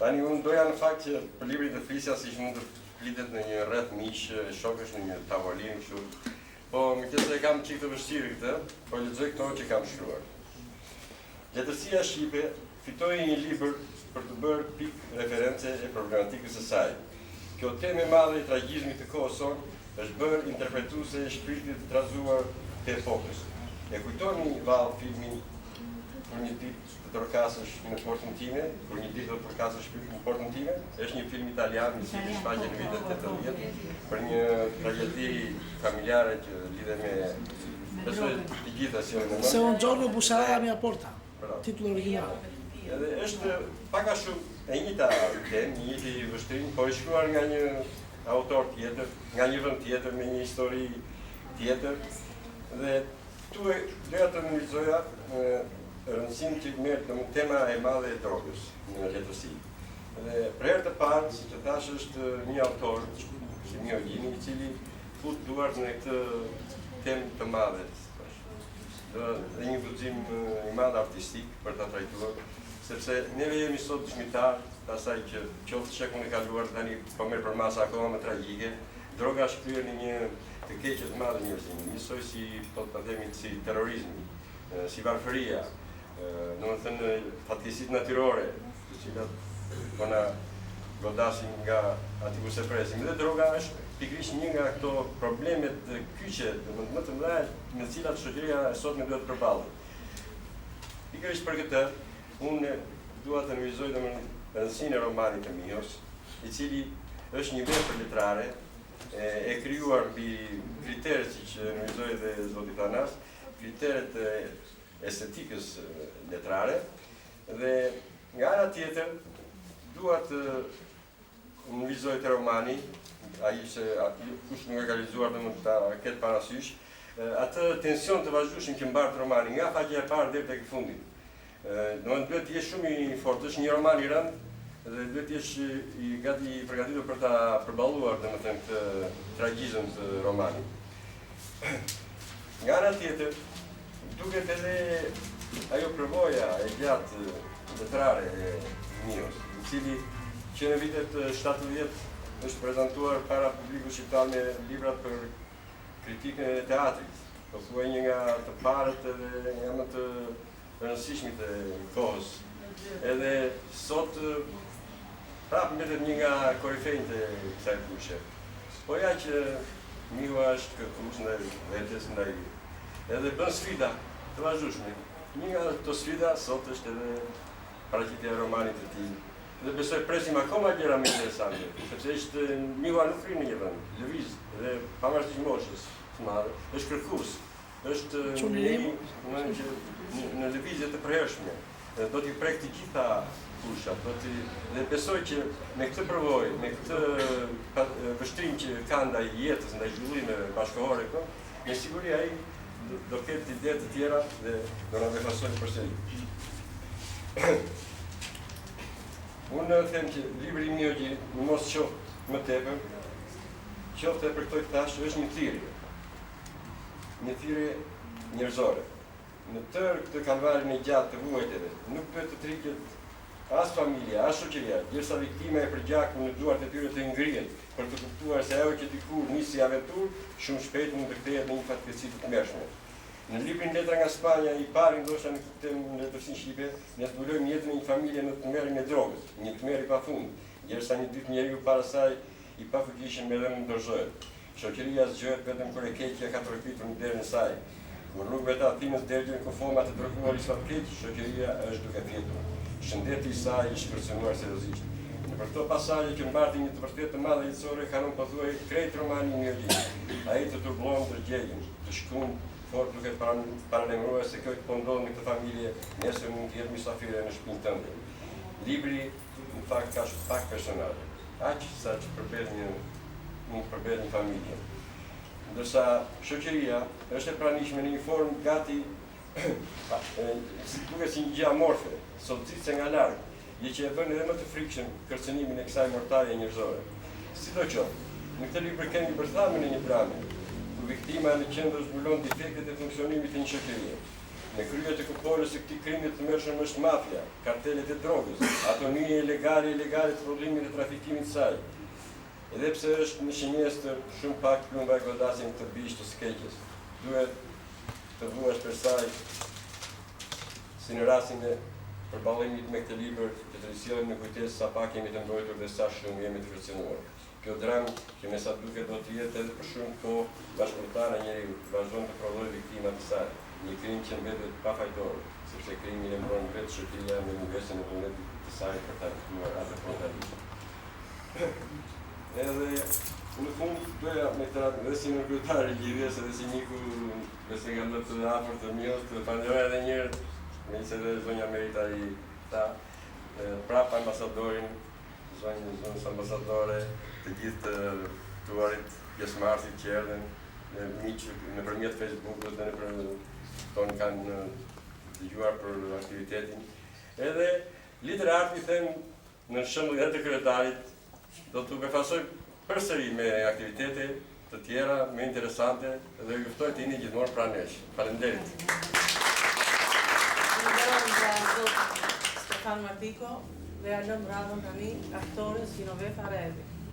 Tani unë doja në fakt që për librin të Flisja si mund të flitet në një rreth miq, shokësh në një tavolinë kështu. Po më këtë se kam çik të vështirë këtë, po lexoj këto që kam shkruar. Letërsia shqipe fitoi një libër për të bërë pikë referencë e problematikës së saj. Kjo temë e madhe e tragjizmit të kohës sonë është bërë interpretuese e shpirtit të trazuar të epokës. E kujtoni vallë filmin Kur një ditë të trokasësh në portën time, kur një ditë të trokasësh shpirtin në portën time, është një film italian i cili shfaqet në vitet 80 për një tragjedi familjare që lidhet me besoj të gjitha si në Se un giorno busserà la mia porta. Titolo originale. Edhe është pak a shumë e njëjta temë, një njëjtë i vështirë, por e shkruar nga një autor tjetër, nga një vend tjetër me një histori tjetër. Dhe këtu doja të analizoja rëndësinë që merr në tema e madhe e drogës në letërsi. Dhe për herë të parë, siç e thash, është një autor, Shimio Gjini, i cili fut duart në këtë temë të madhe. Dhe një guxim i madh artistik për ta trajtuar, sepse neve jemi sot dëshmitar të asaj që qoftë shekun e kaluar tani po merr për masa akoma më tragjike. Droga shkryer në një të keqe të madhe njerëzimi, njësoj si po ta themi si terrorizmi, si varfëria, domethënë fatkeqësitë natyrore, të cilat po na godasin nga aty ku se presim. Dhe droga është pikërisht një nga ato problemet të kyçe, domethënë më të mëdha me të cilat shoqëria e sotme duhet të përballet. Pikërisht për këtë, unë dua të analizoj domethënë rëndësinë e romanit të Mios, i cili është një vepër letrare e krijuar mbi kriteret siç analizoi dhe zoti Thanas, kriteret e estetikës letrare, dhe nga ana tjetër dua të analizoj të romani, ai se kush nuk e ka lexuar domethënë ta ketë parasysh atë tension të vazhdueshëm që mbart romani nga faqja e parë deri tek fundi. Domethënë duhet të jesh shumë i fortë, është një roman i rënd dhe duhet të jesh i gati i përgatitur për ta përballuar domethënë këtë tragjizëm të romanit. Nga ana tjetër duket edhe ajo përvoja e gjatë letrare e Mios, i cili që në vitet 70 është prezantuar para publikut shqiptar me libra për kritikën e teatrit, pothuaj një nga të parët edhe nga më të rëndësishmit e kohës. Edhe sot prapë mbetet një nga korifejtë e kësaj fushë. Po ja që Miu është kërkues ndaj vetes, ndaj edhe bën sfida të vazhdueshme. Një nga këto sfida sot është edhe paraqitja e romanit të tij. Dhe besoj presim akoma gjëra më interesante, sepse është Miu nuk rrin në një vend, lëviz dhe pavarësisht moshës së madhe, është kërkues. Është në lëvizje të përhershme. Do t'i prek të gjitha fushat, dhe besoj që me këtë përvojë, me këtë vështrim që ka ndaj jetës, ndaj zhvillimeve bashkëkohore, me siguri ai do ketë ide të tjera dhe do na befasojnë përsëri. Unë them që libri i Mio Gjini, mos qoftë më tepër, qoftë për këto që thash, është një thirrje. Një thirrje njerëzore. Në tërë këtë kalvarin e gjatë të vuajtjeve, nuk duhet të triqet as familja, as shoqëria, derisa viktima e përgjakur në duart e tyre të ngrihen për të kuptuar se ajo që dikur nisi aventurë, shumë shpejt mund të kthehet në një fatkeqësi të tmerrshme. Në librin Letra nga Spanja, i pari ndoshta në këtë temë në letërsinë shqipe, ne zbulojmë jetën e një familje në tmerrin e drogës, një tmerr i pafund, derisa një ditë njeriu para saj i pafuqishëm me dhënë ndorzohet. Shoqëria zgjohet vetëm kur e keqja ka tërpitur në derën e saj. Kur rrugëve të Atinës derdhen kufoma të droguarit fatkeq, shoqëria është duke fjetur. Shëndeti i saj i shkërcënuar seriozisht. Në për këto pasazhe që mbartin një të vërtetë të madhe jetësore, kanon pothuaj krejt romani i Mio Gjini. Ai të turbullon ndërgjegjen, të shkruan fort duke paralajmëruar se kjo po ndodh në këtë familje, nesër mund të jetë mysafire në shtëpinë tënde. Libri në fakt ka shumë pak personazhe, aq sa që mund të përbëhet një familje. Ndërsa shoqëria është e pranishme në një formë gati duket si një gjë amorfe, sotësisht nga larg, gjë që e bën edhe më të frikshëm kërcënimin e kësaj mortaje njerëzore. Sidoqoftë, në këtë libër kemi bërthamën e një drame, ku viktima në qendër zbulon defektet e funksionimit të një shoqërie. në krye të kuptohet se këtij krimi të mërshëm është mafia, kartelet e drogës, autonomia ilegale të prodhimit dhe trafikimit të saj. Edhe pse është në shenjestër shumë pak plumba e godasin të bish të skeqjes. Duhet të vuash për saj si në rastin e përballimit me këtë libër të rrisjellim në kujtesë sa pak jemi të mbrojtur dhe sa shumë jemi të kërcënuar. Kjo dramë që me sa duket do të jetë edhe për shumë kohë bashkëpunëtare e njeriu vazhdon të prodhojë viktima të saj. Një krim që mbetet pafajtor, sepse krimi e mbron vetë shërbia me mungesën e vullnetit të saj për ta kuptuar atë frontalisht. Edhe në fund doja me të dhe si në kryetar i lidhjes edhe si Niku besoj nga më të afërt të mirë të falenderoj edhe një herë me se dhe zonja Merita i ta prapa ambasadorin, zonës ambasadore, të gjithë të tuarit pjesëmarrësit që erdhen në miq nëpërmjet Facebook-ut dhe nëpërmjet tonë kanë dëgjuar për aktivitetin. Edhe lider arti them në shembull të kryetarit do të befasoj përsëri me aktivitete të tjera, më interesante dhe ju ftoj të jeni gjithmonë pranë nesh. Faleminderit. Stefan Martiko dhe alëm radhën tani aktores Genoveva Redi.